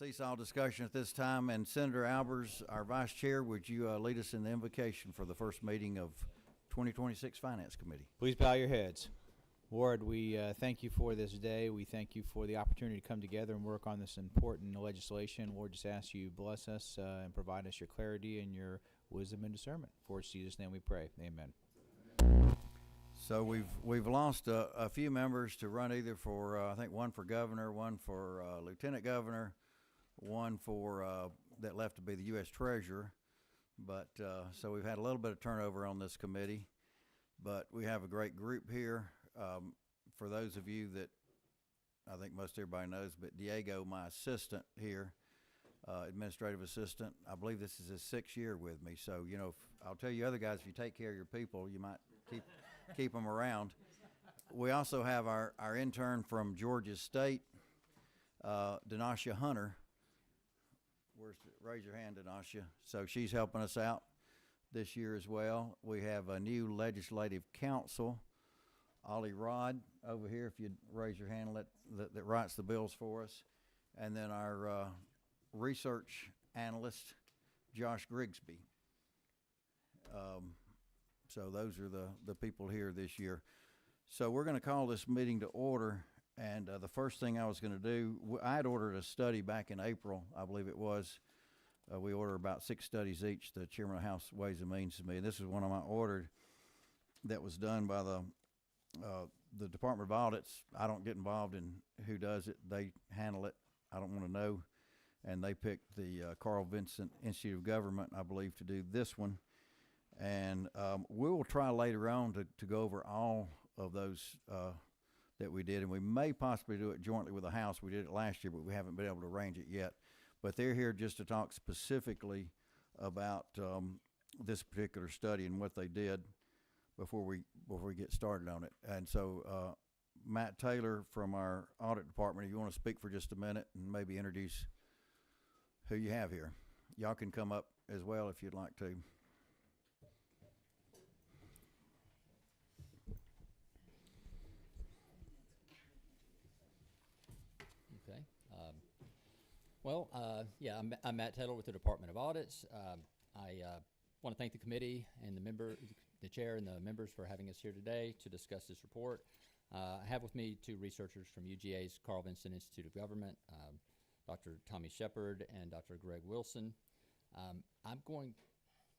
cease all discussion at this time. And Senator Albers, our vice chair, would you lead us in the invocation for the first meeting of 2026 Finance Committee? Please bow your heads. Lord, we thank you for this day. We thank you for the opportunity to come together and work on this important legislation. Lord, just ask you bless us and provide us your clarity and your wisdom and discernment. For it's Jesus' name we pray. Amen. So we've lost a few members to run either for I think one for governor, one for lieutenant governor, one for that left to be the U.S. Treasurer. But so we've had a little bit of turnover on this committee, but we have a great group here. For those of you that I think most everybody knows, but Diego, my assistant here, administrative assistant, I believe this is his 6th year with me. So, you know, I'll tell you other guys, if you take care of your people, you might keep them around. We also have our intern from Georgia State, Denasha Hunter. Raise your hand, Denasha. So she's helping us out this year as well. We have a new legislative counsel, Ollie Rod, over here. If you'd raise your hand, that writes the bills for us. And then our research analyst, Josh Grigsby. So those are the people here this year. So we're going to call this meeting to order. And the first thing I was going to do, I had ordered a study back in April, I believe it was. We order about 6 studies each. The chairman of the House Ways and Means to me. This is one of my ordered that was done by the Department of Audits. I don't get involved in who does it. They handle it. I don't want to know. And they picked the Carl Vinson Institute of Government, I believe, to do this one. And we will try later on to go over all of those that we did. And we may possibly do it jointly with the House. We did it last year, but we haven't been able to arrange it yet. But they're here just to talk specifically about this particular study and what they did before we get started on it. And so Matt Taylor from our audit department, if you want to speak for just a minute and maybe introduce who you have here. Y'all can come up as well if you'd like to. Okay. I'm Matt Taylor with the Department of Audits. I want to thank the committee and the chair and the members for having us here today to discuss this report. I have with me 2 researchers from UGA's Carl Vinson Institute of Government, Dr. Tommy Shepard and Dr. Greg Wilson. Do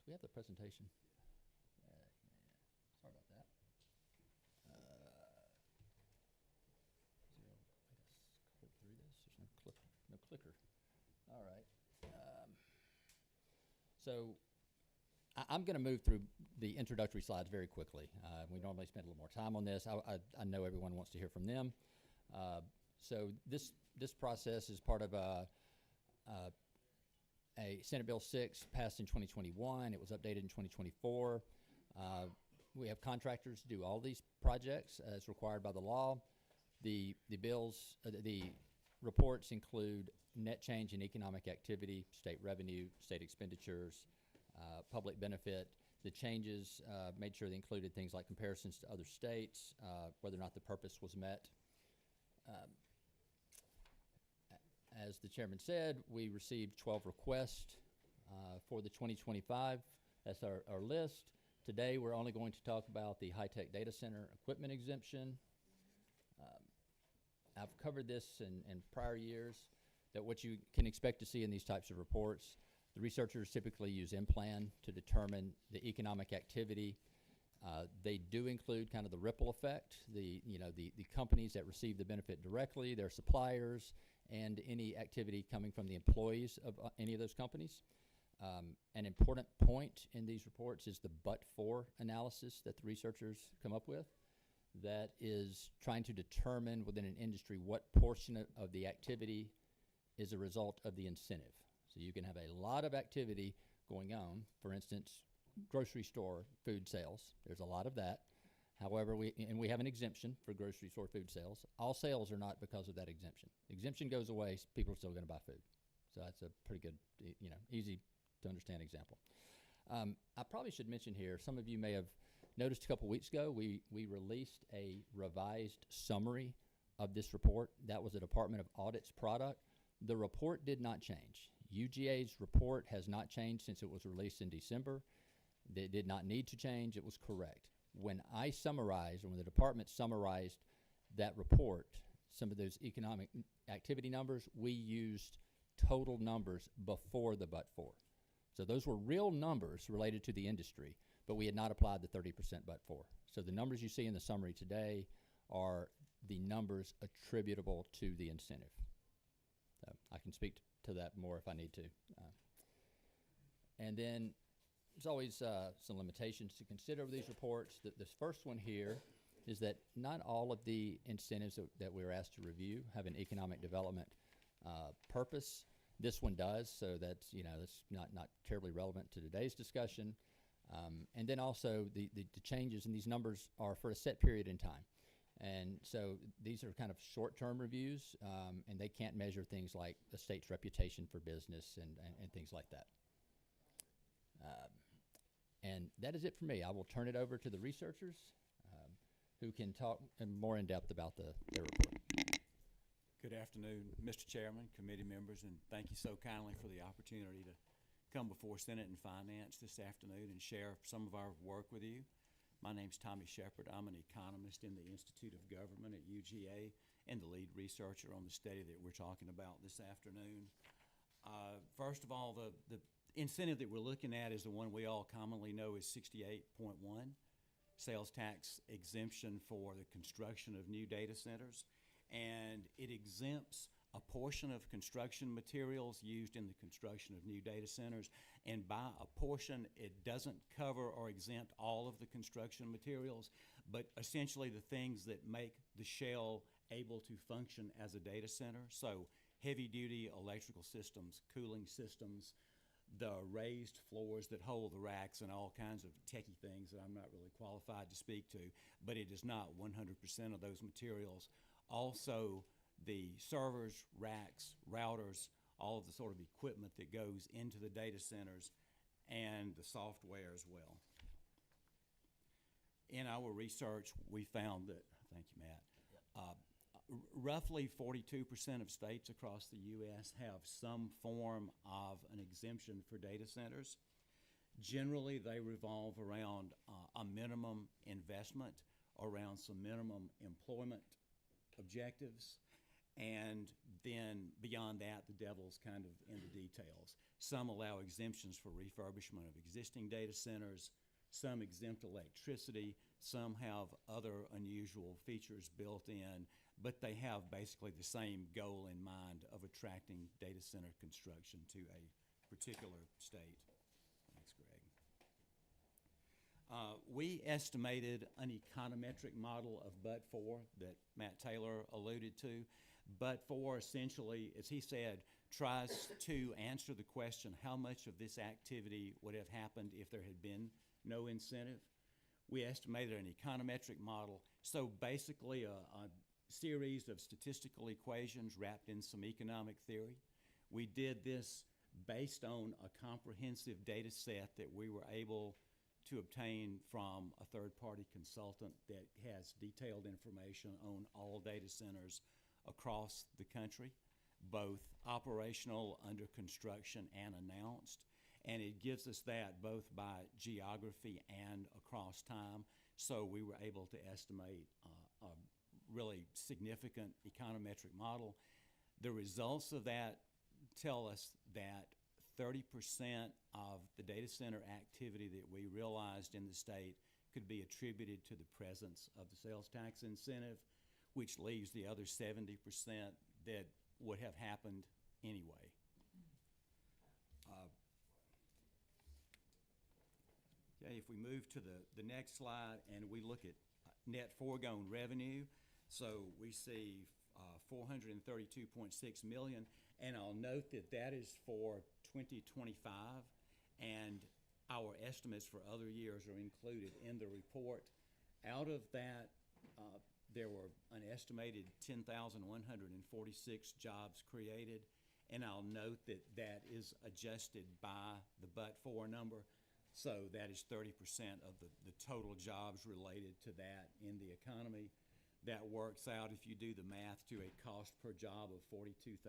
we have the presentation? Sorry about that. Click through this. There's no clicker. All right. So I'm going to move through the introductory slides very quickly. We normally spend a little more time on this. I know everyone wants to hear from them. So this process is part of a Senate Bill 6 passed in 2021. It was updated in 2024. We have contractors do all these projects as required by the law. The reports include net change in economic activity, state revenue, state expenditures, public benefit. The changes made sure they included things like comparisons to other states, whether or not the purpose was met. As the chairman said, we received 12 requests for the 2025. That's our list. Today, we're only going to talk about the high-tech data center equipment exemption. I've covered this in prior years, that what you can expect to see in these types of reports. The researchers typically use M-Plan to determine the economic activity. They do include kind of the ripple effect, the companies that receive the benefit directly, their suppliers, and any activity coming from the employees of any of those companies. An important point in these reports is the but-for analysis that the researchers come up with. That is trying to determine within an industry what portion of the activity is a result of the incentive. So you can have a lot of activity going on. For instance, grocery store food sales. There's a lot of that. However, we have an exemption for grocery store food sales. All sales are not because of that exemption. Exemption goes away, people are still going to buy food. So that's a pretty good, easy to understand example. I probably should mention here, some of you may have noticed a couple weeks ago, we released a revised summary of this report. That was a Department of Audit's product. The report did not change. UGA's report has not changed since it was released in December. It did not need to change. It was correct. When I summarized, or when the department summarized that report, some of those economic activity numbers, we used total numbers before the but-for. So those were real numbers related to the industry, but we had not applied the 30% but-for. So the numbers you see in the summary today are the numbers attributable to the incentive. So I can speak to that more if I need to. And then there's always some limitations to consider with these reports. This first one here is that not all of the incentives that we're asked to review have an economic development purpose. This one does, so that's not terribly relevant to today's discussion. And then also the changes in these numbers are for a set period in time. And so these are kind of short-term reviews, and they can't measure things like the state's reputation for business and things like that. And that is it for me. I will turn it over to the researchers who can talk more in depth about their report. Good afternoon, Mr. Chairman, committee members, and thank you so kindly for the opportunity to come before Senate and Finance this afternoon and share some of our work with you. My name's Tommy Shepard. I'm an economist in the Institute of Government at UGA and the lead researcher on the study that we're talking about this afternoon. First of all, the incentive that we're looking at is the one we all commonly know as 68.1, sales tax exemption for the construction of new data centers. And it exempts a portion of construction materials used in the construction of new data centers. And by a portion, it doesn't cover or exempt all of the construction materials, but essentially the things that make the shell able to function as a data center. So heavy-duty electrical systems, cooling systems, the raised floors that hold the racks, and all kinds of techie things that I'm not really qualified to speak to, but it is not 100% of those materials. Also, the servers, racks, routers, all of the sort of equipment that goes into the data centers, and the software as well. In our research, we found that, thank you, Matt, roughly 42% of states across the U.S. have some form of an exemption for data centers. Generally, they revolve around a minimum investment, around some minimum employment objectives, and then beyond that, the devil's kind of in the details. Some allow exemptions for refurbishment of existing data centers, some exempt electricity, some have other unusual features built in, but they have basically the same goal in mind of attracting data center construction to a particular state. Thanks, Greg. We estimated an econometric model of but-for that Matt Taylor alluded to. But-for essentially, as he said, tries to answer the question, how much of this activity would have happened if there had been no incentive? We estimated an econometric model, so basically a series of statistical equations wrapped in some economic theory. We did this based on a comprehensive data set that we were able to obtain from a third-party consultant that has detailed information on all data centers across the country, both operational, under construction, and announced. And it gives us that both by geography and across time. So we were able to estimate a really significant econometric model. The results of that tell us that 30% of the data center activity that we realized in the state could be attributed to the presence of the sales tax incentive, which leaves the other 70% that would have happened anyway. Okay, if we move to the next slide and we look at net foregone revenue, so we see 432.6 million, and I'll note that that is for 2025, and our estimates for other years are included in the report. Out of that, there were an estimated 10,146 jobs created, and I'll note that that is adjusted by the but-for number, so that is 30% of the total jobs related to that in the economy. That works out, if you do the math, to a cost per job of $42,638.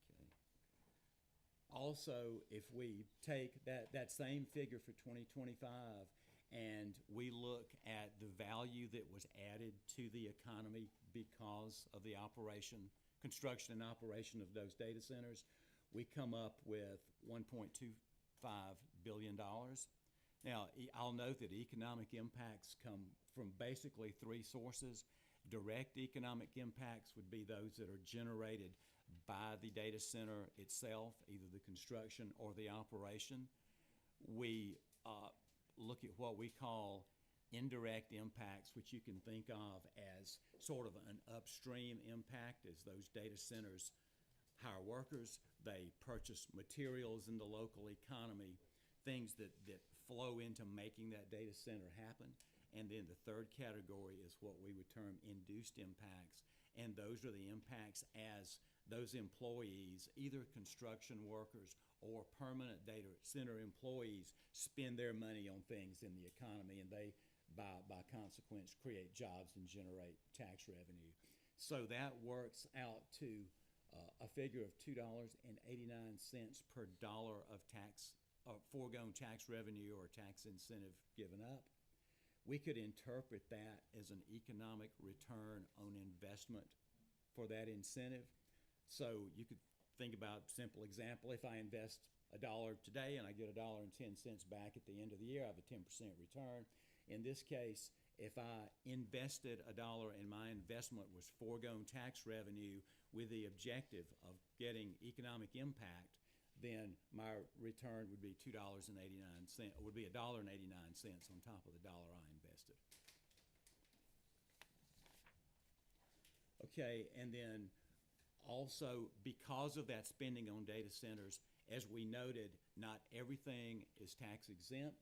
Okay. Also, if we take that same figure for 2025 and we look at the value that was added to the economy because of the construction and operation of those data centers, we come up with $1.25 billion. Now, I'll note that economic impacts come from basically three sources. Direct economic impacts would be those that are generated by the data center itself, either the construction or the operation. We look at what we call indirect impacts, which you can think of as sort of an upstream impact, as those data centers hire workers, they purchase materials in the local economy, things that flow into making that data center happen. And then the third category is what we would term induced impacts. And those are the impacts as those employees, either construction workers or permanent data center employees, spend their money on things in the economy, and they, by consequence, create jobs and generate tax revenue. So that works out to a figure of $2.89 per dollar of foregone tax revenue or tax incentive given up. We could interpret that as an economic return on investment for that incentive. So you could think about a simple example. If I invest $1 today and I get $1.10 back at the end of the year, I have a 10% return. In this case, if I invested $1 and my investment was foregone tax revenue with the objective of getting economic impact, then my return would be $2.89, would be $1.89 on top of the dollar I invested. Okay, and then also, because of that spending on data centers, as we noted, not everything is tax exempt.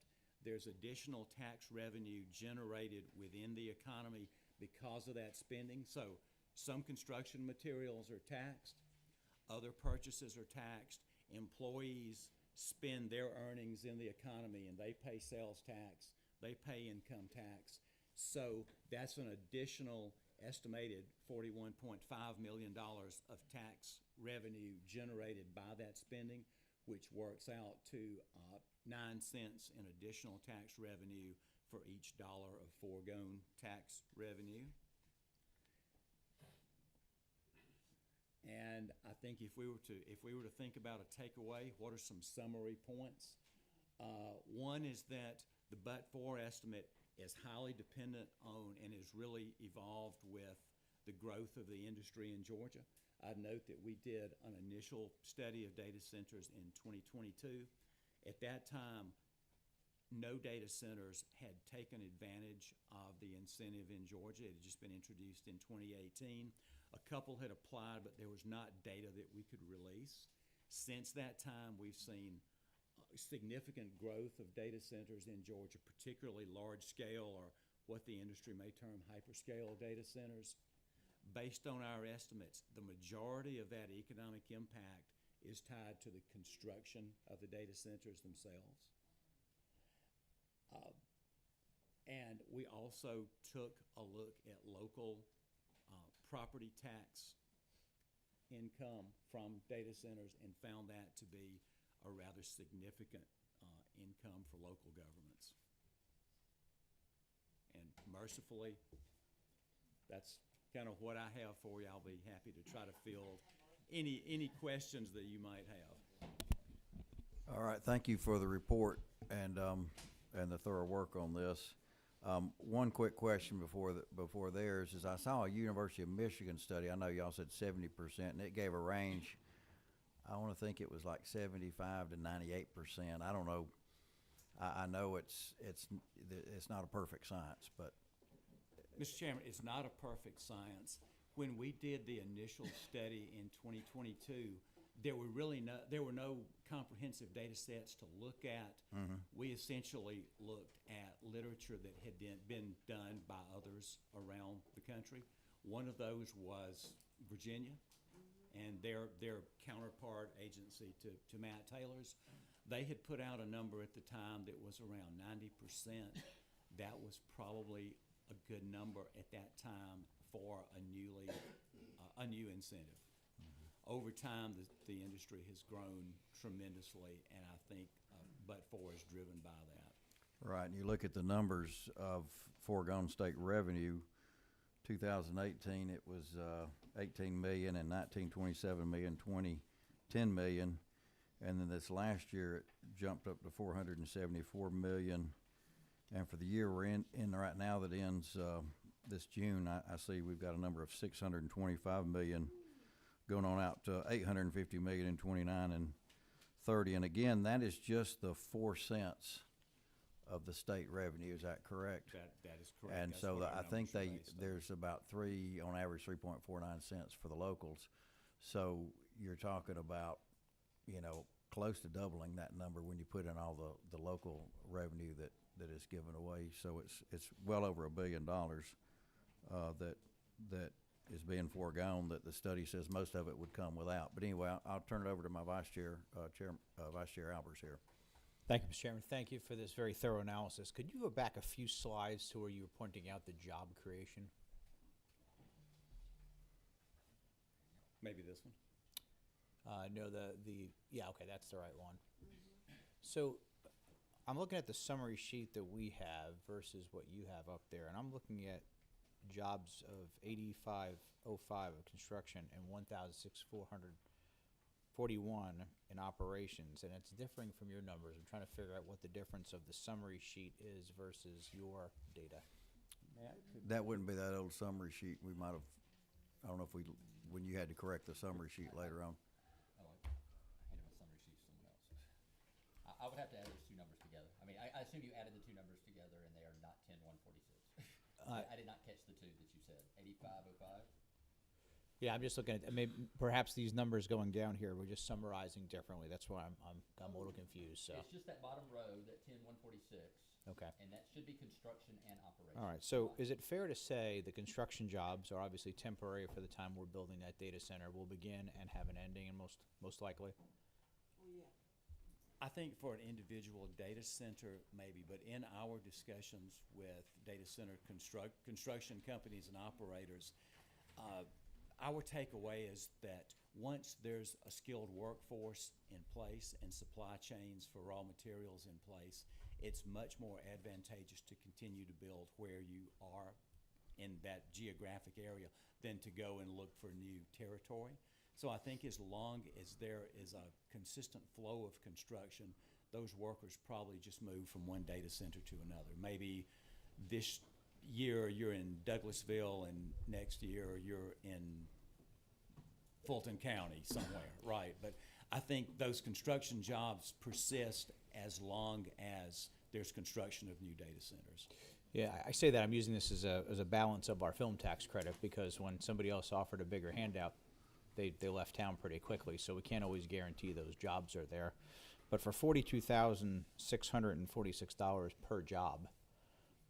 There's additional tax revenue generated within the economy because of that spending. So some construction materials are taxed, other purchases are taxed, employees spend their earnings in the economy and they pay sales tax, they pay income tax. So that's an additional estimated $41.5 million of tax revenue generated by that spending, which works out to 9 cents in additional tax revenue for each dollar of foregone tax revenue. And I think if we were to think about a takeaway, what are some summary points? One is that the but-for estimate is highly dependent on and is really evolved with the growth of the industry in Georgia. I'd note that we did an initial study of data centers in 2022. At that time, no data centers had taken advantage of the incentive in Georgia. It had just been introduced in 2018. A couple had applied, but there was not data that we could release. Since that time, we've seen significant growth of data centers in Georgia, particularly large scale, or what the industry may term hyperscale data centers. Based on our estimates, the majority of that economic impact is tied to the construction of the data centers themselves. And we also took a look at local property tax income from data centers and found that to be a rather significant income for local governments. And mercifully, that's kind of what I have for you. I'll be happy to try to field any questions that you might have. All right, thank you for the report and the thorough work on this. One quick question before theirs is I saw a University of Michigan study. I know y'all said 70%, and it gave a range. I want to think it was like 75 to 98%. I don't know. I know it's not a perfect science, but Mr. Chairman, it's not a perfect science. When we did the initial study in 2022, there were no comprehensive data sets to look at. Mm-hmm. We essentially looked at literature that had been done by others around the country. One of those was Virginia and their counterpart agency to Matt Taylor's. They had put out a number at the time that was around 90%. That was probably a good number at that time for a new incentive. Over time, the industry has grown tremendously, and I think but-for is driven by that. Right, and you look at the numbers of foregone state revenue, 2018, it was 18 million, and 19, 27 million, 20, 10 million. And then this last year, it jumped up to 474 million. And for the year we're in right now that ends this June, I see we've got a number of 625 million going on out to 850 million in 29 and 30. And again, that is just the 4 cents of the state revenue. Is that correct? That is correct. And That's so what our I think numbers are based on. there's about on average 3.49 cents for the locals. So you're talking about, close to doubling that number when you put in all the local revenue that is given away. So it's well over $1 billion that is being foregone, that the study says most of it would come without. But anyway, I'll turn it over to my Vice Chair Albers here. Thank you, Mr. Chairman. Thank you for this very thorough analysis. Could you go back a few slides to where you were pointing out the job creation? Maybe this one. No, yeah, okay, that's the right one. So I'm looking at the summary sheet that we have versus what you have up there, and I'm looking at jobs of 8505 of construction and 1,441 in operations, and it's differing from your numbers. I'm trying to figure out what the difference of the summary sheet is versus your data. That wouldn't be that old summary sheet. We might have, I don't know if when you had to correct the summary sheet later on. Oh, I handed my summary sheet to someone else. I would have to add those two numbers together. I mean, I assume you added the two numbers together, and they are not 10,146. I did not catch the two that you said. 8505. Yeah, I'm just looking at, maybe perhaps these numbers going down here, we're just summarizing differently. That's why I'm a little confused, so. It's just that bottom row, that 10,146. Okay. And that should be construction and operation. All right, so is it fair to say the construction jobs are obviously temporary for the time we're building that data center, will begin and have an ending, and most likely? I think for an individual data center, maybe, but in our discussions with data center construction companies and operators, our takeaway is that once there's a skilled workforce in place and supply chains for raw materials in place, it's much more advantageous to continue to build where you are in that geographic area than to go and look for new territory. So I think as long as there is a consistent flow of construction, those workers probably just move from one data center to another. Maybe this year you're in Douglasville, and next year you're in Fulton County somewhere, right? But I think those construction jobs persist as long as there's construction of new data centers. Yeah, I say that, I'm using this as a balance of our film tax credit, because when somebody else offered a bigger handout, they left town pretty quickly, so we can't always guarantee those jobs are there. But for $42,646 per job,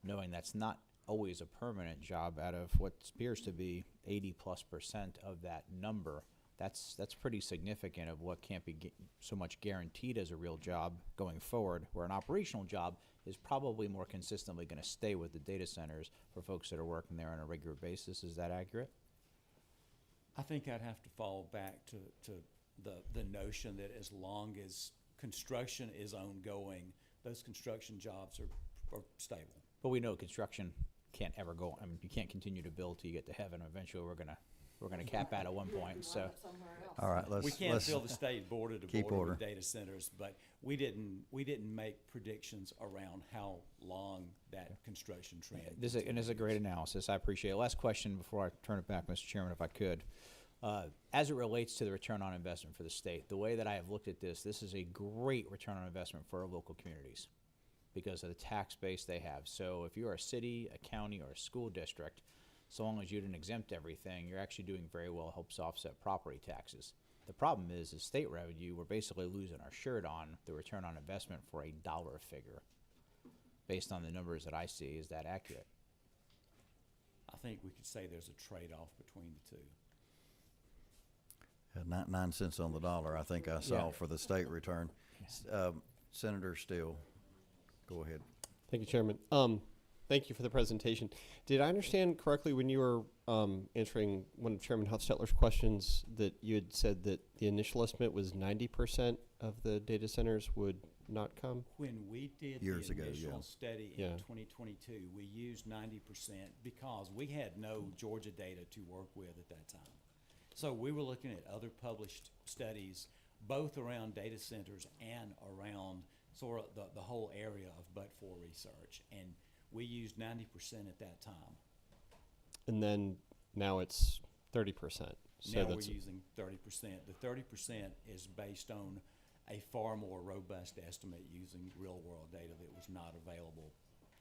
knowing that's not always a permanent job out of what appears to be 80+% of that number, that's pretty significant of what can't be so much guaranteed as a real job going forward, where an operational job is probably more consistently going to stay with the data centers for folks that are working there on a regular basis. Is that accurate? I think I'd have to fall back to the notion that as long as construction is ongoing, those construction jobs are stable. But we know construction can't ever go, I mean, you can't continue to build till you get to heaven. Eventually, we're gonna cap out at one point, so. All right, We can't let's fill the state border to keep border order. with data centers, but we didn't make predictions around how long that construction trend. This is a great analysis. I appreciate it. Last question before I turn it back, Mr. Chairman, if I could. As it relates to the return on investment for the state, the way that I have looked at this is a great return on investment for our local communities because of the tax base they have. So if you're a city, a county, or a school district, so long as you didn't exempt everything, you're actually doing very well, helps offset property taxes. The problem is state revenue, we're basically losing our shirt on the return on investment for a dollar figure. Based on the numbers that I see, is that accurate? I think we could say there's a trade-off between the two. 9 cents on the dollar, I think I saw Yeah. for the state return. Senator Steele, go ahead. Thank you, Chairman. Thank you for the presentation. Did I understand correctly when you were answering one of Chairman Huffstetler's questions that you had said that the initial estimate was 90% of the data centers would not come? When we did Years the ago, initial yeah. study Yeah. in 2022, we used 90% because we had no Georgia data to work with at that time. So we were looking at other published studies, both around data centers and around sort of the whole area of but-for research. And we used 90% at that time. And then now it's 30%. So Now we're that's using 30%. The 30% is based on a far more robust estimate using real-world data that was not available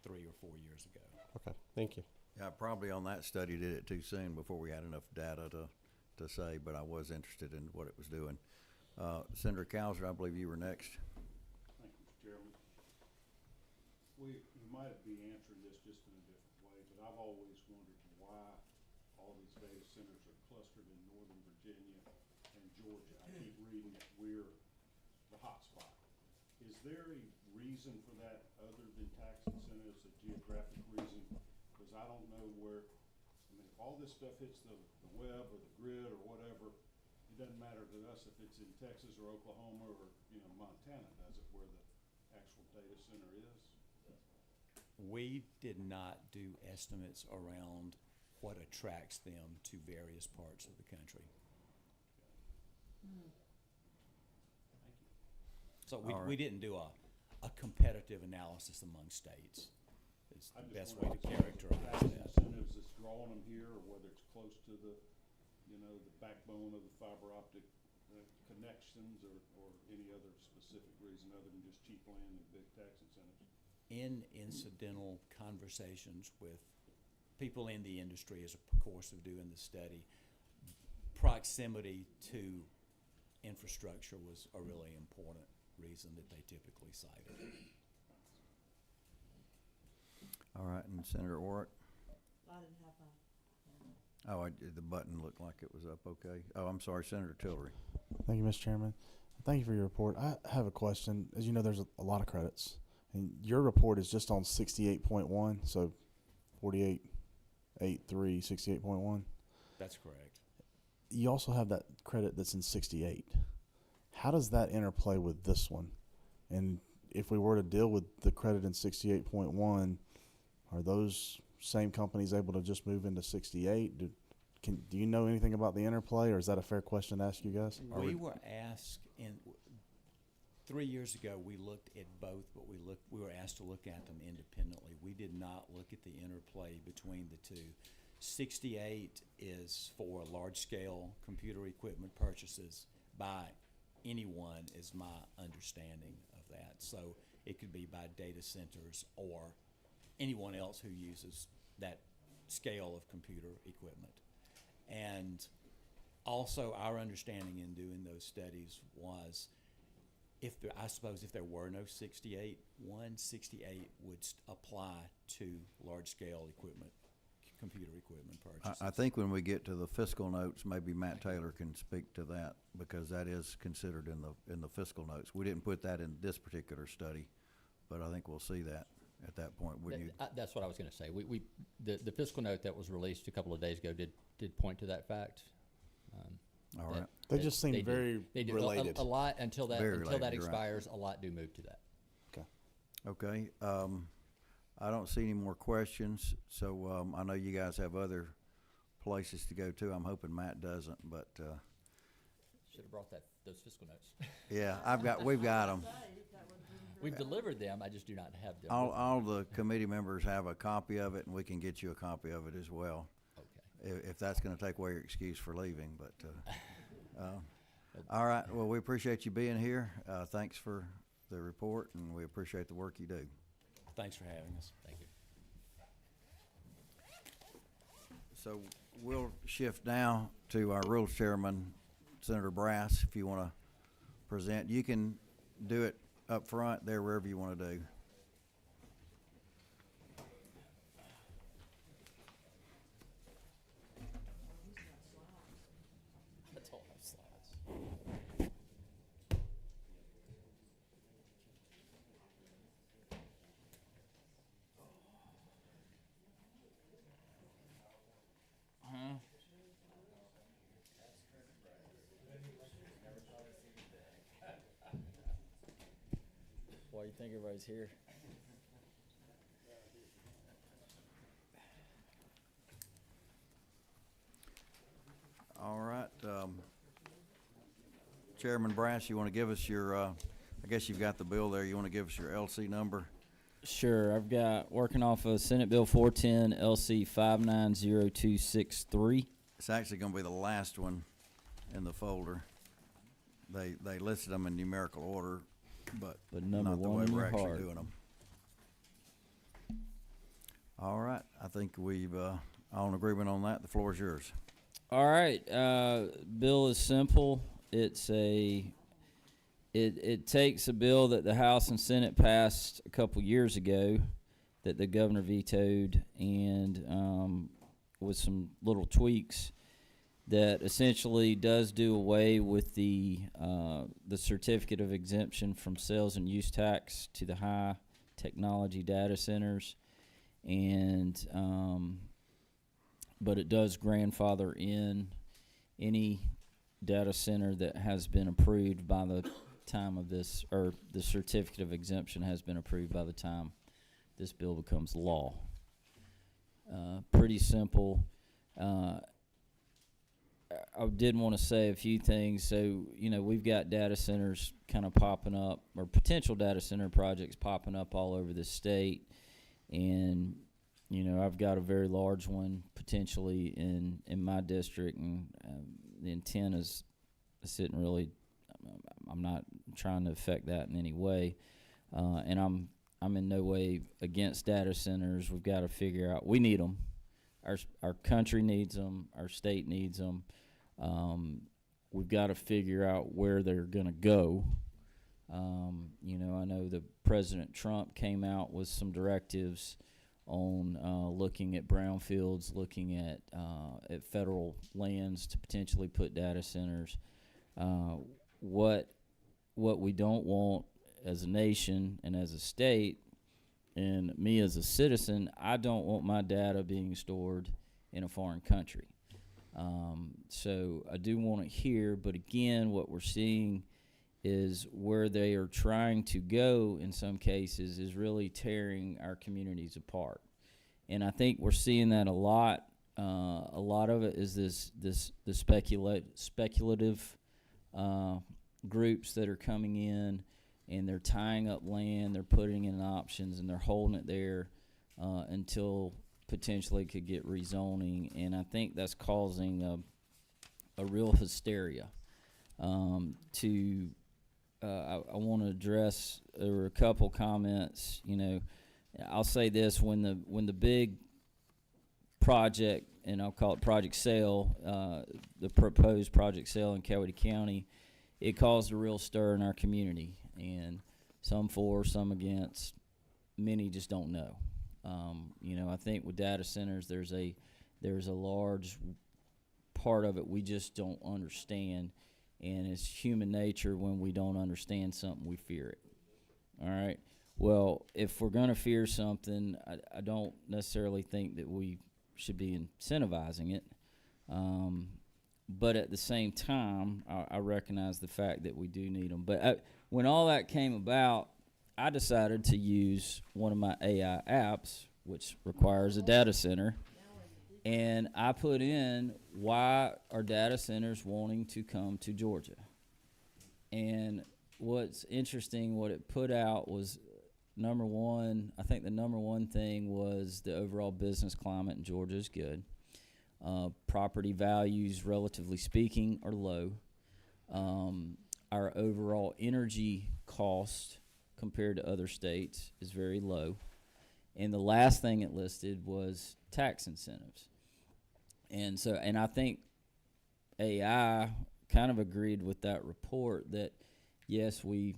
3 or 4 years ago. okay. Thank you. Yeah, probably on that study did it too soon before we had enough data to say, but I was interested in what it was doing. Senator Cowser, I believe you were next. Thank you, Mr. Chairman. We might be answering this just in a different way, but I've always wondered why all these data centers are clustered in northern Virginia and Georgia. I keep reading that we're the hotspot. Is there a reason for that other than tax incentives, a geographic reason? Because I don't know where, I mean, if all this stuff hits the web or the grid or whatever, it doesn't matter to us if it's in Texas or Oklahoma or, Montana, does it, where the actual data center is? We did not do estimates around what attracts them to various parts of the country. So we All right. didn't do a competitive analysis among states. It's I the just best way to wondered if characterize tax that. incentives that's drawing them here, or whether it's close to the, the backbone of the fiber optic connections, or any other specific reason other than just cheap land and big tax incentives. In incidental conversations with people in the industry as a course of doing the study, proximity to infrastructure was a really important reason that they typically cited. All right, and Senator Warwick? I didn't have The button looked like it was up okay. Oh, I'm sorry, Senator Tillery. Thank you, Mr. Chairman. Thank you for your report. I have a question. As you know, there's a lot of credits, and your report is just on 68.1, so 48.83, 68.1. That's correct. You also have that credit that's in 68. How does that interplay with this one? And if we were to deal with the credit in 68.1, are those same companies able to just move into 68? Do you know anything about the interplay, or is that a fair question to ask you guys? We were asked 3 years ago, we looked at both, but we were asked to look at them independently. We did not look at the interplay between the two. 68 is for large-scale computer equipment purchases by anyone, is my understanding of that. So it could be by data centers or anyone else who uses that scale of computer equipment. And also our understanding in doing those studies was, I suppose if there were no 68, 168 would apply to large-scale equipment, computer equipment purchases. I think when we get to the fiscal notes, maybe Matt Taylor can speak to that, because that is considered in the fiscal notes. We didn't put that in this particular study, but I think we'll see that at that point, wouldn't you? That's what I was going to say. The fiscal note that was released a couple of days ago did point to that fact. All right. They just seem They do. very They do. related. A lot until that Very related, you're right. expires. A lot do move to that. Okay, I don't see any more questions, so, I know you guys have other places to go to. I'm hoping Matt doesn't, but, Should have brought those fiscal notes. yeah, we've got them. We've delivered them. I just do not have them. All the committee members have a copy of it, and we can get you a copy of it as well, Okay. if that's gonna take away your excuse for leaving, but, all right, well, we appreciate you being here. Thanks for the report, and we appreciate the work you do. Thanks for having us. Thank you. So we'll shift now to our Rules Chairman, Senator Brass, if you want to present. You can do it up front there, wherever you want to do. That's all I have slides. think everybody's here. All right, Chairman Brass, you want to give us your, I guess you've got the bill there. You want to give us your LC number? Sure, I've got working off of Senate Bill 410 LC 590263. It's actually going to be the last one in the folder. They listed them in numerical order, but number not the one way in we're your actually heart. doing them. All right, I think we've all in agreement on that. The floor is yours. All right, bill is simple. It takes a bill that the House and Senate passed a couple years ago that the governor vetoed, and with some little tweaks that essentially does do away with the certificate of exemption from sales and use tax to the high technology data centers, and but it does grandfather in any data center that has been approved by the time of this, or the certificate of exemption has been approved by the time this bill becomes law. Pretty simple. I did want to say a few things. So, you know, we've got data centers kind of popping up, or potential data center projects popping up all over the state. And, you know, I've got a very large one potentially in my district, and the intent is sitting really, I'm not trying to affect that in any way. And I'm in no way against data centers. We've got to figure out, we need them. Our country needs them. Our state needs them. We've got to figure out where they're going to go. You know, I know that President Trump came out with some directives on looking at brownfields, looking at federal lands to potentially put data centers. What we don't want as a nation and as a state, and me as a citizen, I don't want my data being stored in a foreign country. So I do want it here, but again, what we're seeing is where they are trying to go in some cases is really tearing our communities apart. And I think we're seeing that a lot. A lot of it is the speculative groups that are coming in, and they're tying up land, they're putting in options, and they're holding it there until potentially could get rezoning. And I think that's causing a real hysteria. I want to address, there were a couple comments, you know, I'll say this, when the big project, and I'll call it Project Sale, the proposed Project Sale in Coweta County, it caused a real stir in our community, and some for, some against, many just don't know. You know, I think with data centers, there's a large part of it we just don't understand. And it's human nature, when we don't understand something, we fear it. All right? Well, if we're going to fear something, I don't necessarily think that we should be incentivizing it. But at the same time, I recognize the fact that we do need them. But when all that came about, I decided to use one of my AI apps, which requires a data center. And I put in, why are data centers wanting to come to Georgia? And what's interesting, what it put out was, number one, I think the number one thing was the overall business climate in Georgia is good. Property values, relatively speaking, are low. Our overall energy cost compared to other states is very low. And the last thing it listed was tax incentives. And so, and I think AI kind of agreed with that report that, yes, we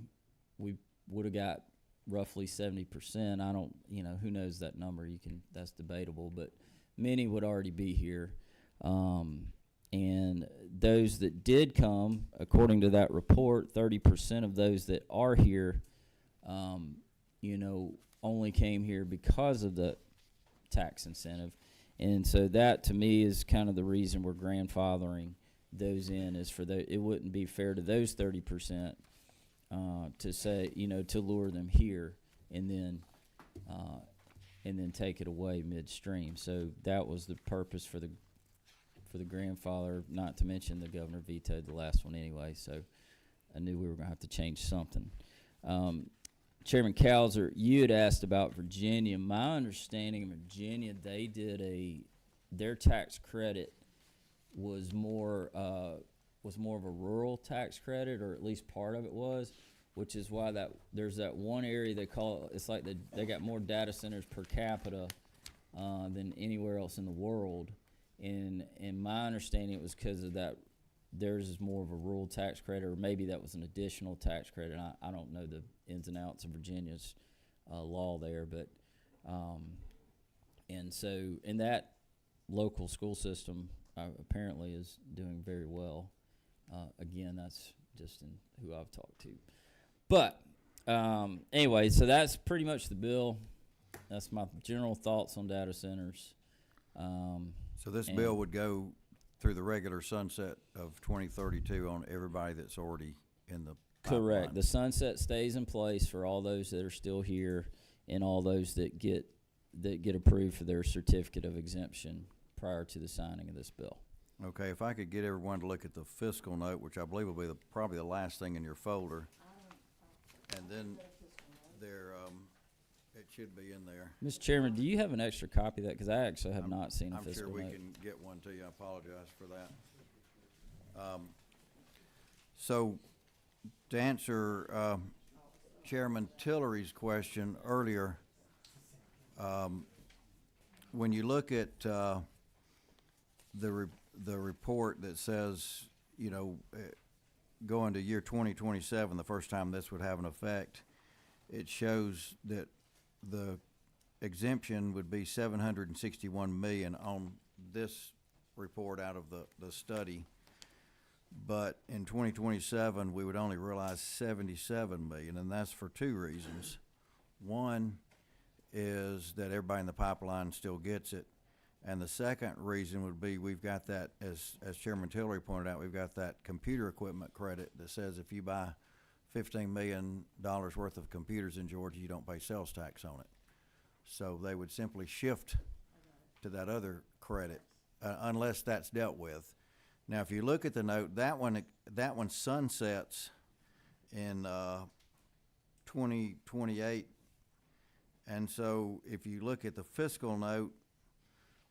would have got roughly 70%. I don't, you know, who knows that number? That's debatable, but many would already be here. And those that did come, according to that report, 30% of those that are here, you know, only came here because of the tax incentive. And so that, to me, is kind of the reason we're grandfathering those in, is for it wouldn't be fair to those 30% to say, to lure them here and then take it away midstream. So that was the purpose for the grandfather, not to mention the governor vetoed the last one anyway, so I knew we were going to have to change something. Chairman Cowser, you had asked about Virginia. My understanding of Virginia, they did their tax credit was more of a rural tax credit, or at least part of it was, which is why there's that one area they call it's like they got more data centers per capita than anywhere else in the world. And in my understanding, it was because of that. Theirs is more of a rural tax credit, or maybe that was an additional tax credit. I don't know the ins and outs of Virginia's law there, but and so in that local school system apparently is doing very well. Again, that's just in who I've talked to. But anyway, so that's pretty much the bill. That's my general thoughts on data centers. So this bill would go through the regular sunset of 2032 on everybody that's already in the pipeline. Correct. The sunset stays in place for all those that are still here and all those that get approved for their certificate of exemption prior to the signing of this bill. Okay, if I could get everyone to look at the fiscal note, which I believe will be probably the last thing in your folder. And then there, it should be in there. Mr. Chairman, do you have an extra copy of that? Because I actually have not seen a I'm sure fiscal we note. can get one to you. I apologize for that. So to answer Chairman Tillery's question earlier, when you look at the report that says, going to year 2027, the first time this would have an effect, it shows that the exemption would be 761 million on this report out of the study. But in 2027, we would only realize 77 million, and that's for two reasons. One is that everybody in the pipeline still gets it. And the second reason would be we've got that, as Chairman Tillery pointed out, we've got that computer equipment credit that says if you buy $15 million worth of computers in Georgia, you don't pay sales tax on it. So they would simply shift to that other credit unless that's dealt with. Now, if you look at the note, that one sunsets in 2028. And so if you look at the fiscal note,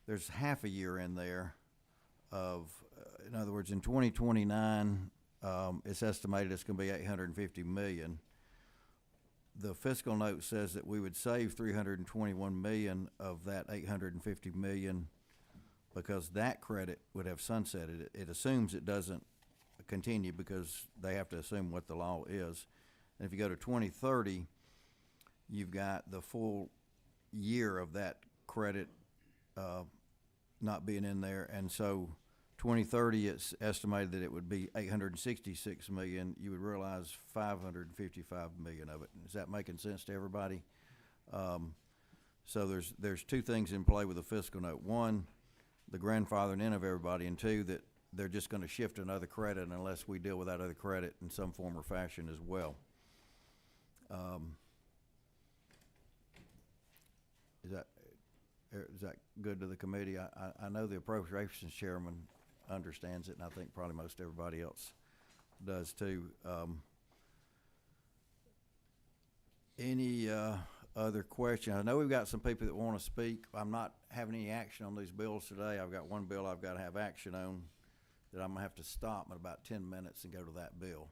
there's half a year in there of, in other words, in 2029, it's estimated it's going to be 850 million. The fiscal note says that we would save 321 million of that 850 million because that credit would have sunsetted. It assumes it doesn't continue because they have to assume what the law is. And if you go to 2030, you've got the full year of that credit not being in there, and so 2030 it's estimated that it would be 866 million. You would realize 555 million of it. Is that making sense to everybody? So there's two things in play with the fiscal note. One, the grandfathering in of everybody, and two, that they're just going to shift another credit unless we deal with that other credit in some form or fashion as well. Is that good to the committee? I know the appropriations chairman understands it, and I think probably most everybody else does too. Any other questions? I know we've got some people that want to speak. I'm not having any action on these bills today. I've got one bill I've got to have action on that I'm going to have to stop in about 10 minutes and go to that bill.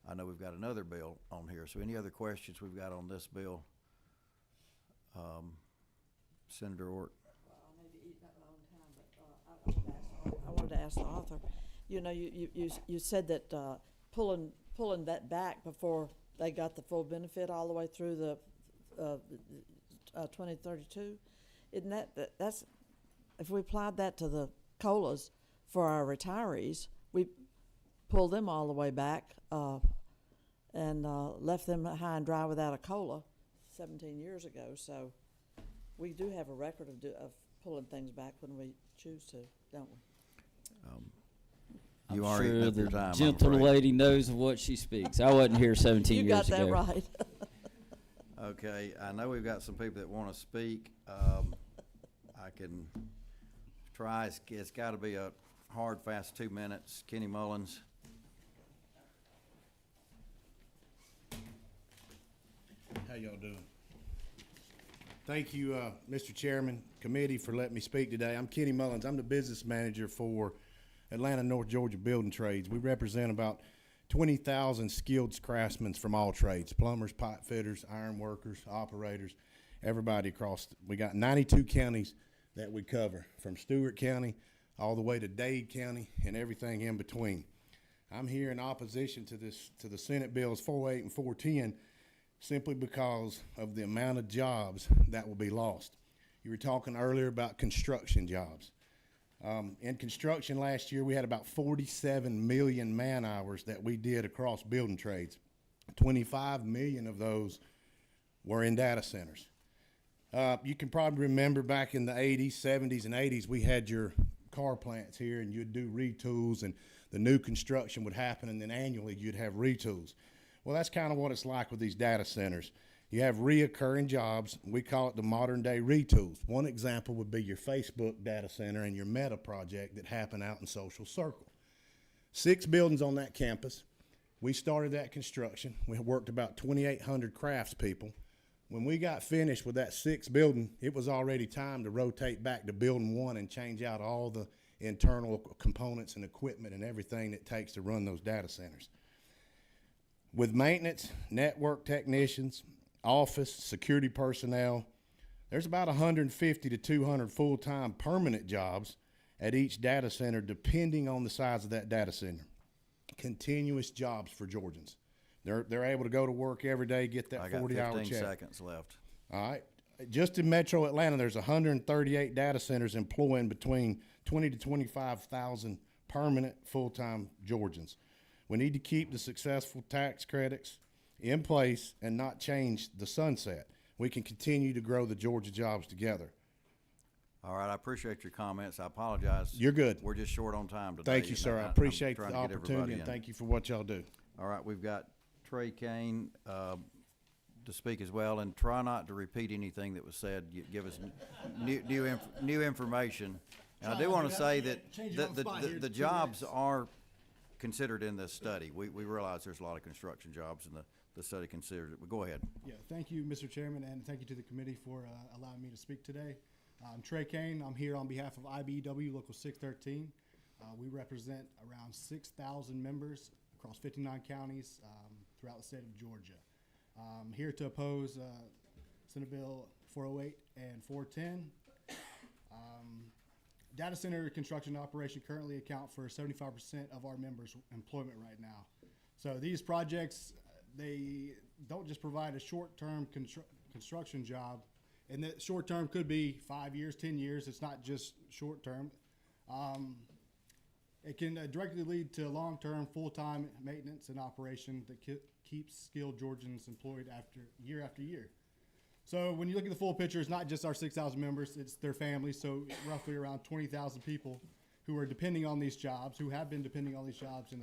I know we've got another bill on here. So any other questions we've got on this bill? Senator Ort. Well, I may be eating up my own time, but I wanted to ask the author. You said that pulling that back before they got the full benefit all the way through the 2032. Isn't that's if we applied that to the COLAs for our retirees, we pulled them all the way back and left them high and dry without a COLA 17 years ago. So we do have a record of pulling things back when we choose to, don't we? You I'm are eating sure up your the time, I'm gentle afraid. lady knows of what she speaks. I wasn't here 17 You years got that ago. right. Okay, I know we've got some people that want to speak. I can try, it's got to be a hard, fast 2 minutes. Kenny Mullins. How y'all doing? Thank you, Mr. Chairman, committee, for letting me speak today. I'm Kenny Mullins. I'm the business manager for Atlanta North Georgia Building Trades. We represent about 20,000 skilled craftsmen from all trades: plumbers, pipe fitters, iron workers, operators, everybody across. We got 92 counties that we cover, from Stewart County all the way to Dade County and everything in between. I'm here in opposition to the Senate bills 408 and 410, simply because of the amount of jobs that will be lost. You were talking earlier about construction jobs. In construction last year, we had about 47 million man hours that we did across building trades. 25 million of those were in data centers. You can probably remember back in the 80s, 70s, and 80s, we had your car plants here, and you'd do retools, and the new construction would happen, and then annually you'd have retools. Well, that's kind of what it's like with these data centers. You have reoccurring jobs. We call it the modern day retools. One example would be your Facebook data center and your Meta project that happened out in Social Circle. 6 buildings on that campus. We started that construction. We worked about 2,800 craftspeople. When we got finished with that 6th building, it was already time to rotate back to building 1 and change out all the internal components and equipment and everything that it takes to run those data centers. With maintenance, network technicians, office, security personnel, there's about 150 to 200 full-time permanent jobs at each data center, depending on the size of that data center. Continuous jobs for Georgians. They're able to go to work every day, get that I got 40-hour 15 check. seconds left. All right. Just in Metro Atlanta, there's 138 data centers employing between 20 to 25,000 permanent full-time Georgians. We need to keep the successful tax credits in place and not change the sunset. We can continue to grow the Georgia jobs together. All right, I appreciate your comments. I apologize. You're good. We're just short on time today. Thank you, sir. I I'm appreciate the trying to get everybody opportunity, and in. thank you for what y'all do. All right, we've got Trey Kane to speak as well, and try not to repeat anything that was said. You give us new information. And I do want to say that the jobs are considered in this study. We realize there's a lot of construction jobs, and the study considered it. But go ahead. Yeah, thank you, Mr. Chairman, and thank you to the committee for allowing me to speak today. I'm Trey Kane. I'm here on behalf of IBEW Local 613. We represent around 6,000 members across 59 counties throughout the state of Georgia. I'm here to oppose Senate Bill 408 and 410. Data center construction operation currently account for 75% of our members' employment right now. So these projects, they don't just provide a short-term construction job, and that short-term could be 5 years, 10 years. It's not just short-term. It can directly lead to long-term, full-time maintenance and operation that keeps skilled Georgians employed year after year. So when you look at the full picture, it's not just our 6,000 members, it's their families. So roughly around 20,000 people who are depending on these jobs, who have been depending on these jobs in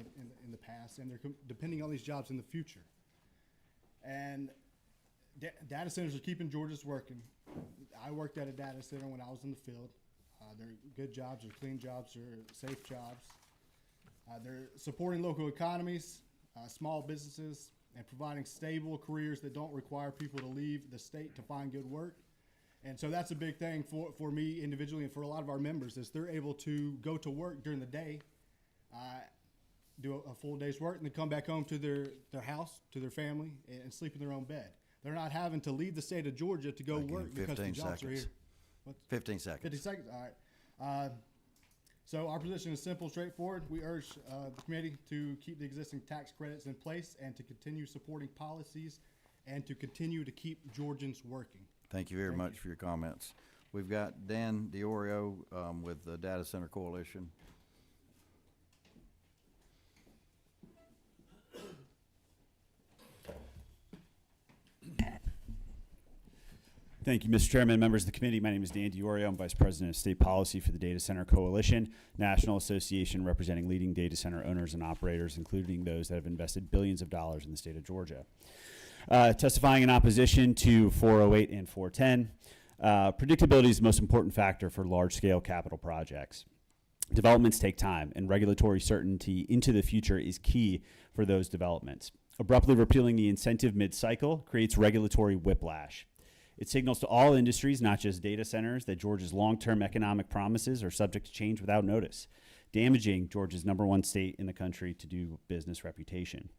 the past, and they're depending on these jobs in the future. And data centers are keeping Georgians working. I worked at a data center when I was in the field. They're good jobs, they're clean jobs, they're safe jobs. They're supporting local economies, small businesses, and providing stable careers that don't require people to leave the state to find good work. And so that's a big thing for me individually and for a lot of our members, is they're able to go to work during the day, do a full day's work, and then come back home to their house, to their family, and sleep in their own bed. They're not having to leave the state of Georgia to go Thank you. work because the 15 jobs are here. seconds. 15 seconds. 50 seconds, all right. So our position is simple, straightforward. We urge the committee to keep the existing tax credits in place and to continue supporting policies and to continue to keep Georgians working. Thank you very much for your comments. We've got Dan DiOrio with the Data Center Coalition. Thank you, Mr. Chairman, members of the committee. My name is Dan Diorio. I'm Vice President of State Policy for the Data Center Coalition, national association representing leading data center owners and operators, including those that have invested billions of dollars in the state of Georgia. Testifying in opposition to 408 and 410, predictability is the most important factor for large-scale capital projects. Developments take time, and regulatory certainty into the future is key for those developments. Abruptly repealing the incentive mid-cycle creates regulatory whiplash. It signals to all industries, not just data centers, that Georgia's long-term economic promises are subject to change without notice, damaging Georgia's #1 state in the country to do business reputation.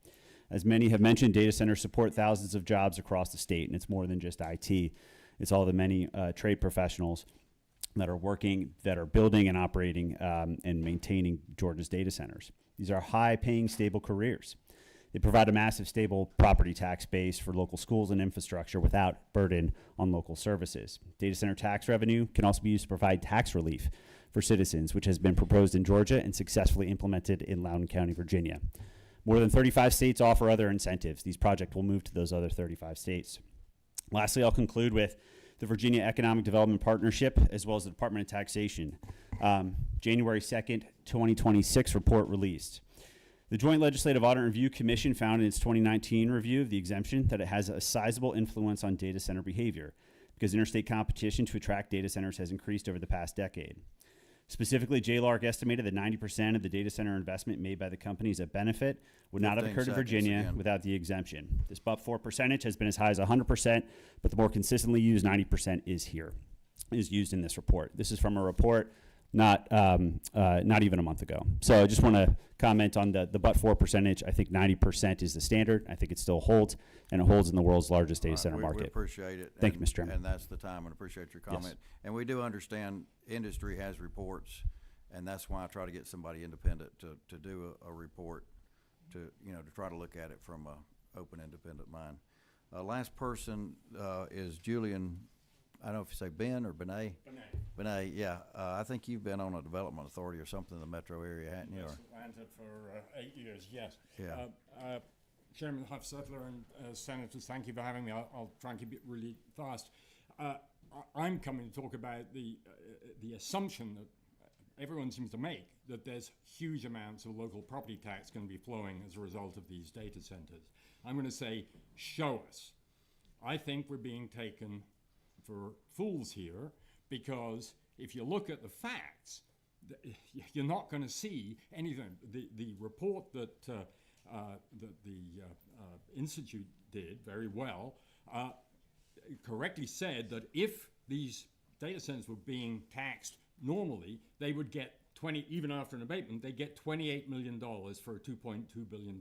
As many have mentioned, data centers support thousands of jobs across the state, and it's more than just IT. It's all the many trade professionals that are working, that are building and operating and maintaining Georgia's data centers. These are high-paying, stable careers. They provide a massive, stable property tax base for local schools and infrastructure without burden on local services. Data center tax revenue can also be used to provide tax relief for citizens, which has been proposed in Georgia and successfully implemented in Loudoun County, Virginia. More than 35 states offer other incentives. These projects will move to those other 35 states. Lastly, I'll conclude with the Virginia Economic Development Partnership, as well as the Department of Taxation. January 2nd, 2026 report released. The Joint Legislative Audit and Review Commission found in its 2019 review of the exemption that it has a sizable influence on data center behavior because interstate competition to attract data centers has increased over the past decade. Specifically, JLARC estimated that 90% of the data center investment made by the companies that benefit would not have 15 occurred in seconds Virginia again. without the exemption. This but-for percentage has been as high as 100%, but the more consistently used 90% is used in this report. This is from a report not even a month ago. So I just want to comment on the but-for percentage. I think 90% is the standard. I think it still holds, and it holds in the world's largest data All right, center we market. appreciate it. Thank you, and- Mr. Chairman. And that's the time, and appreciate your comment. And we do understand industry has reports, and that's why I try to get somebody independent to do a report, to try to look at it from a open, independent mind. Last person is Julian, I don't know if you say Ben or Benet? Benet, yeah. I think you've been on a development authority or something in the metro area, hadn't you? or- Atlanta for 8 years, yes. Yeah. Chairman Huff-Settler and Senators, thank you for having me. I'll try and keep it really fast. I'm coming to talk about the assumption that everyone seems to make that there's huge amounts of local property tax going to be flowing as a result of these data centers. I'm going to say, show us. I think we're being taken for fools here, because if you look at the facts, you're not going to see anything. The report that the Institute did very well correctly said that if these data centers were being taxed normally, they would get even after an abatement, they get $28 million for a $2.2 billion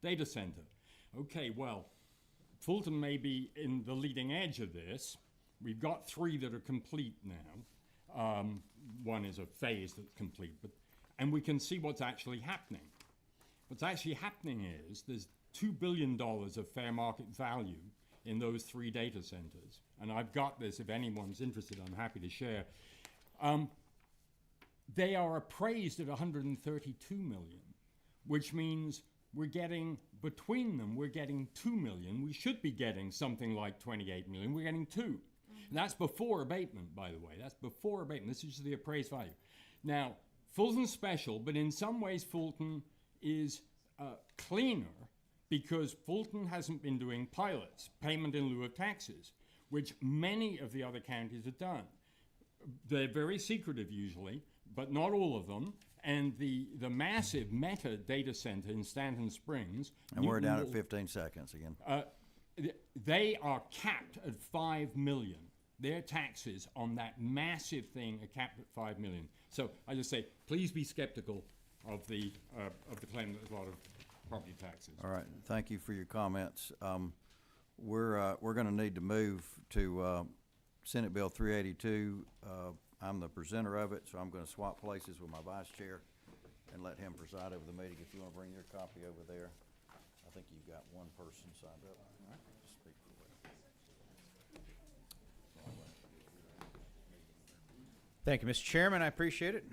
data center. Okay, well, Fulton may be in the leading edge of this. We've got 3 that are complete now. One is a phase that's complete, and we can see what's actually happening. What's actually happening is there's $2 billion of fair market value in those 3 data centers. And I've got this, if anyone's interested, I'm happy to share. They are appraised at 132 million, which means we're getting, between them, we're getting 2 million. We should be getting something like 28 million. We're getting 2. That's before abatement, by the way. That's before abatement. This is just the appraised value. Now, Fulton's special, but in some ways Fulton is cleaner because Fulton hasn't been doing pilots, payment in lieu of taxes, which many of the other counties have done. They're very secretive usually, but not all of them. And the massive Meta data center in Stanton Springs. And we're down at 15 seconds again. They are capped at 5 million. Their taxes on that massive thing are capped at 5 million. So I just say, please be skeptical of the claim that there's a lot of property taxes. All right, thank you for your comments. We're going to need to move to Senate Bill 382. I'm the presenter of it, so I'm going to swap places with my vice chair and let him preside over the meeting. If you want to bring your copy over there. I think you've got one person signed up. All right. Just speak for a minute. Thank you, Mr. Chairman. I appreciate it.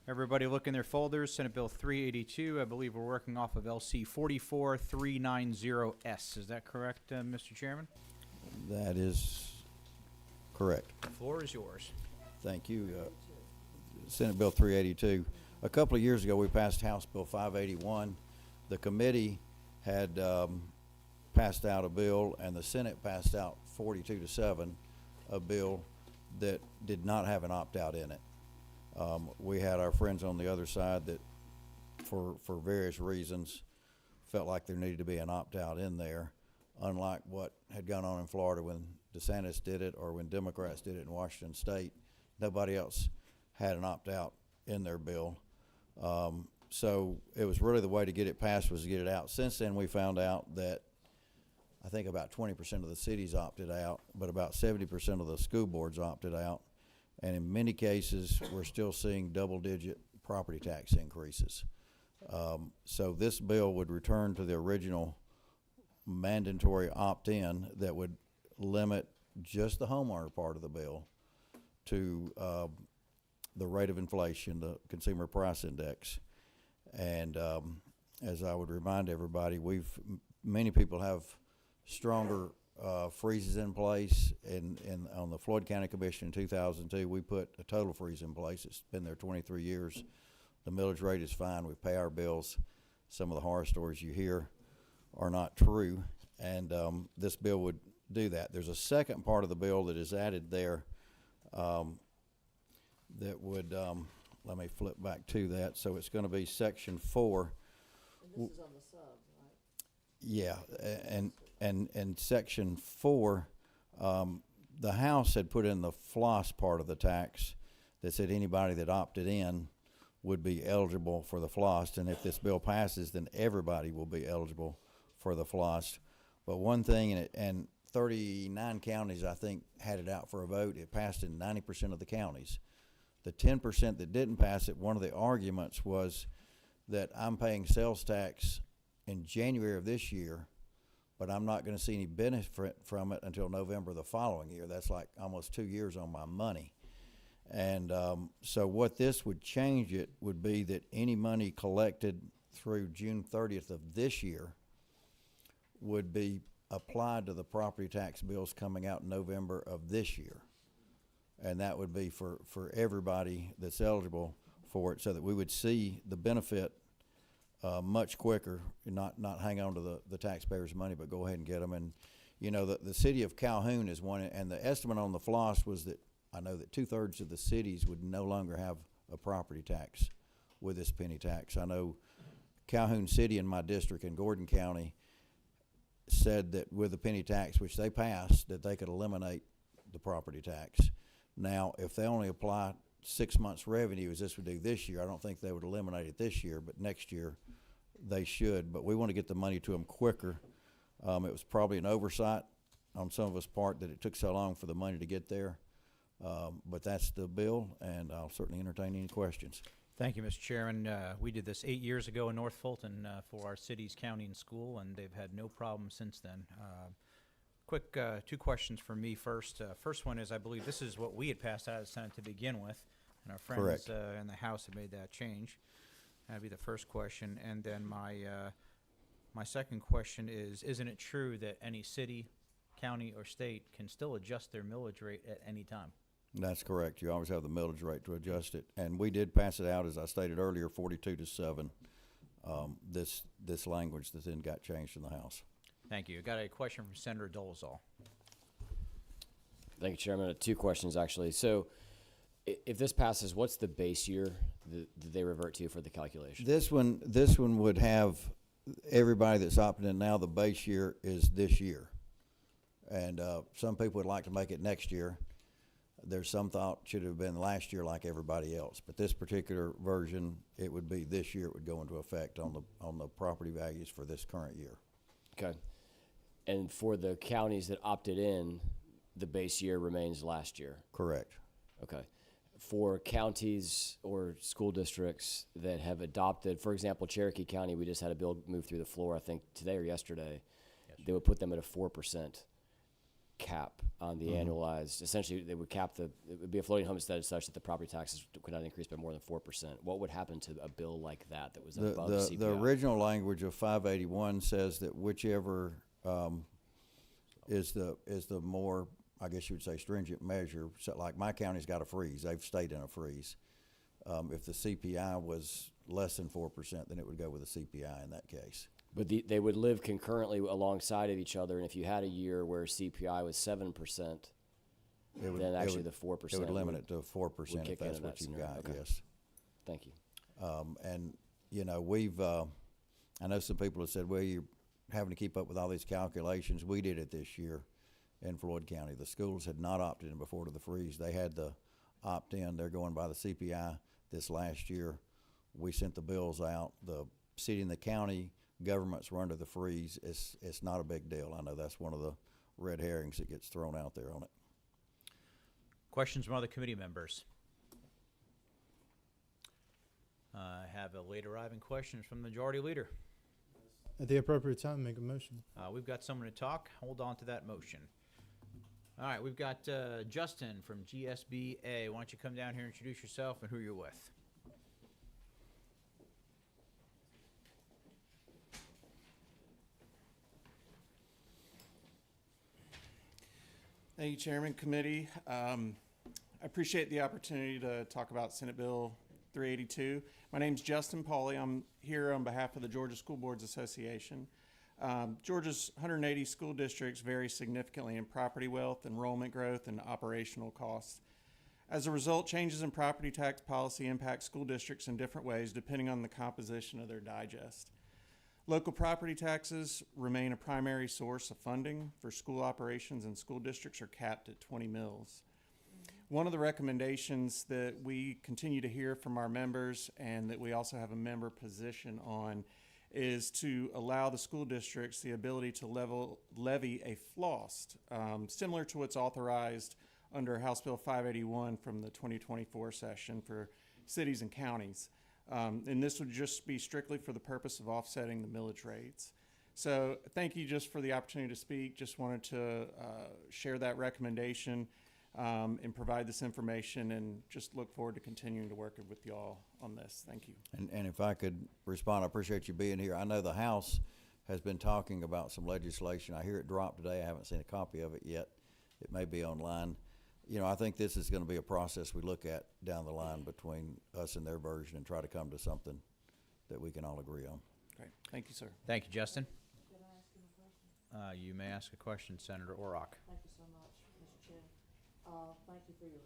Everybody look in their folders. Senate Bill 382. I believe we're working off of LC 44390S. Is that correct, Mr. Chairman? That is correct. The floor is yours. Thank you. Senate Bill 382. A couple of years ago, we passed House Bill 581. The committee had passed out a bill, and the Senate passed out 42-7, a bill that did not have an opt-out in it. We had our friends on the other side that, for various reasons, felt like there needed to be an opt-out in there, unlike what had gone on in Florida when DeSantis did it or when Democrats did it in Washington State. Nobody else had an opt-out in their bill. So it was really the way to get it passed was to get it out. Since then, we found out that I think about 20% of the cities opted out, but about 70% of the school boards opted out. And in many cases, we're still seeing double-digit property tax increases. So this bill would return to the original mandatory opt-in that would limit just the homeowner part of the bill to the rate of inflation, the consumer price index. And as I would remind everybody, many people have stronger freezes in place. And on the Floyd County Commission in 2002, we put a total freeze in place. It's been there 23 years. The millage rate is fine. We pay our bills. Some of the horror stories you hear are not true. And this bill would do that. There's a second part of the bill that is added there that would, let me flip back to that. So it's going to be Section 4. And this is on the sub, right? Yeah, and Section 4, the House had put in the floss part of the tax that said anybody that opted in would be eligible for the floss, and if this bill passes, then everybody will be eligible for the floss. But one thing, and 39 counties, I think, had it out for a vote. It passed in 90% of the counties. The 10% that didn't pass it, one of the arguments was that I'm paying sales tax in January of this year, but I'm not going to see any benefit from it until November the following year. That's like almost 2 years on my money. And so what this would change it would be that any money collected through June 30th of this year would be applied to the property tax bills coming out in November of this year. And that would be for everybody that's eligible for it, so that we would see the benefit much quicker, and not hang on to the taxpayers' money, but go ahead and get them. And, you know, the city of Calhoun is one, and the estimate on the floss was that I know that 2/3 of the cities would no longer have a property tax with this penny tax. I know Calhoun City in my district in Gordon County said that with the penny tax, which they passed, that they could eliminate the property tax. Now, if they only apply 6 months revenue, as this would do this year, I don't think they would eliminate it this year, but next year they should. But we want to get the money to them quicker. It was probably an oversight on some of us' part that it took so long for the money to get there. But that's the bill, and I'll certainly entertain any questions. Thank you, Mr. Chairman. We did this 8 years ago in North Fulton for our cities, county, and school, and they've had no problem since then. Quick 2 questions for me first. First one is, I believe this is what we had passed out of the Senate to begin with, and our friends in the House have made that change. That'd be the first question. And then my second question is, isn't it true that any city, county, or state can still adjust their millage rate at any time? That's correct. You always have the millage rate to adjust it. And we did pass it out, as I stated earlier, 42-7, this language that then got changed in the House. Thank you. I got a question from Senator Dolezal. Thank you, Chairman. 2 questions, actually. So if this passes, what's the base year that they revert to for the calculation? This one would have everybody that's opting in now. The base year is this year. And some people would like to make it next year. There's some thought should have been last year like everybody else. But this particular version, it would be this year. It would go into effect on the property values for this current year. Okay. And for the counties that opted in, the base year remains last year? Correct. Okay. For counties or school districts that have adopted, for example, Cherokee County, we just had a bill move through the floor, I think today or yesterday. They would put them at a 4% cap on the annualized. Essentially, they would cap it would be a floating homestead such that the property taxes could not increase by more than 4%. What would happen to a bill like that was above CPI? The original language of 581 says that whichever is the more, I guess you would say, stringent measure. So like my county's got a freeze. They've stayed in a freeze. If the CPI was less than 4%, then it would go with the CPI in that case. But they would live concurrently alongside of each other, and if you had a year where CPI was 7%, then actually the 4% It would limit it to 4% if kick that's into what that you've scenario. got, Okay. yes. Thank you. And, you know, we've, I know some people have said, well, you're having to keep up with all these calculations. We did it this year in Floyd County. The schools had not opted in before to the freeze. They had to opt in. They're going by the CPI this last year. We sent the bills out. The city and the county governments were under the freeze. It's not a big deal. I know that's one of the red herrings that gets thrown out there on it. Questions from other committee members? I have a late arriving question from the majority leader. At the appropriate time, make a motion. We've got someone to talk. Hold on to that motion. All right, we've got Justin from GSBA. Why don't you come down here and introduce yourself and who you're with? Thank you, Chairman, Committee. I appreciate the opportunity to talk about Senate Bill 382. My name's Justin Pauley. I'm here on behalf of the Georgia School Boards Association. Georgia's 180 school districts vary significantly in property wealth, enrollment growth, and operational costs. As a result, changes in property tax policy impact school districts in different ways depending on the composition of their digest. Local property taxes remain a primary source of funding for school operations, and school districts are capped at 20 mills. One of the recommendations that we continue to hear from our members, and that we also have a member position on, is to allow the school districts the ability to levy a FLOST, similar to what's authorized under House Bill 581 from the 2024 session for cities and counties. And this would just be strictly for the purpose of offsetting the millage rates. So thank you just for the opportunity to speak. Just wanted to share that recommendation and provide this information, and just look forward to continuing to work with you all on this. Thank you. And if I could respond, I appreciate you being here. I know the House has been talking about some legislation. I hear it dropped today. I haven't seen a copy of it yet. It may be online. You know, I think this is going to be a process we look at down the line between us and their version and try to come to something that we can all agree on. Great. Thank you, sir. Thank you, Justin. Can I ask him a question? You may ask a question, Senator Orrock. Thank you so much, Mr. Chair. Thank you for your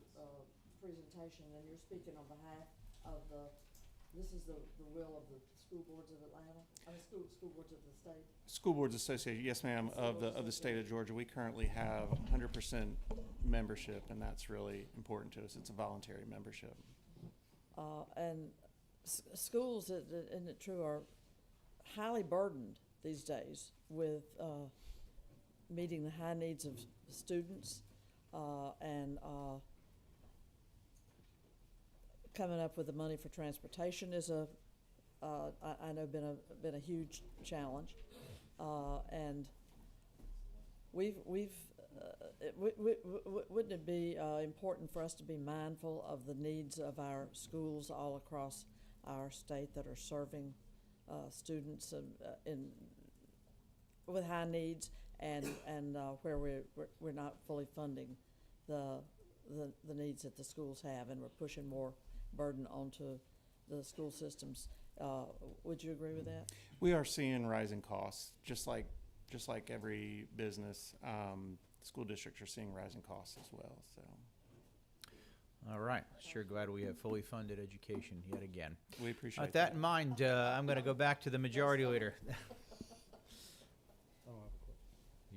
presentation, and you're speaking on behalf of this is the will of the school boards of Atlanta, school boards of the state? School Boards Association, yes, ma'am, of the state of Georgia. We currently have 100% membership, and that's really important to us. It's a voluntary membership. And schools, isn't it true, are highly burdened these days with meeting the high needs of students and coming up with the money for transportation is I know been a huge challenge, and wouldn't it be important for us to be mindful of the needs of our schools all across our state that are serving students with high needs, and where we're not fully funding the needs that the schools have, and we're pushing more burden onto the school systems? Would you agree with that? We are seeing rising costs, just like every business. School districts are seeing rising costs as well. So, all right. Sure glad we have fully funded education yet again. We appreciate With that in mind, I'm going to go back to the majority leader.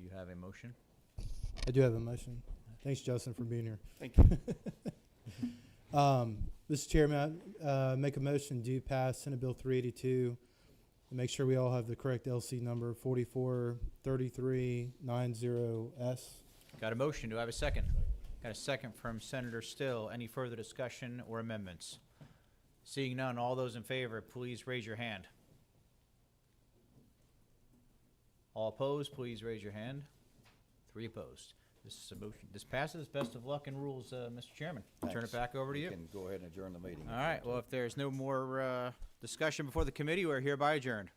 You have a motion? I do have a motion. Thanks, Justin, for being here. Thank you. Mr. Chairman, I make a motion to pass Senate Bill 382 and make sure we all have the correct LC number, 443390S. Got a motion. Do I have a second? Got a second from Senator Still. Any further discussion or amendments? Seeing none, all those in favor, please raise your hand. All opposed, please raise your hand. 3 opposed. This is a motion. This passes. Best of luck and rules, Mr. Chairman. I'll turn it back over to you. We can go ahead and adjourn the meeting. All right. Well, if there's no more discussion before the committee, we're hereby adjourned.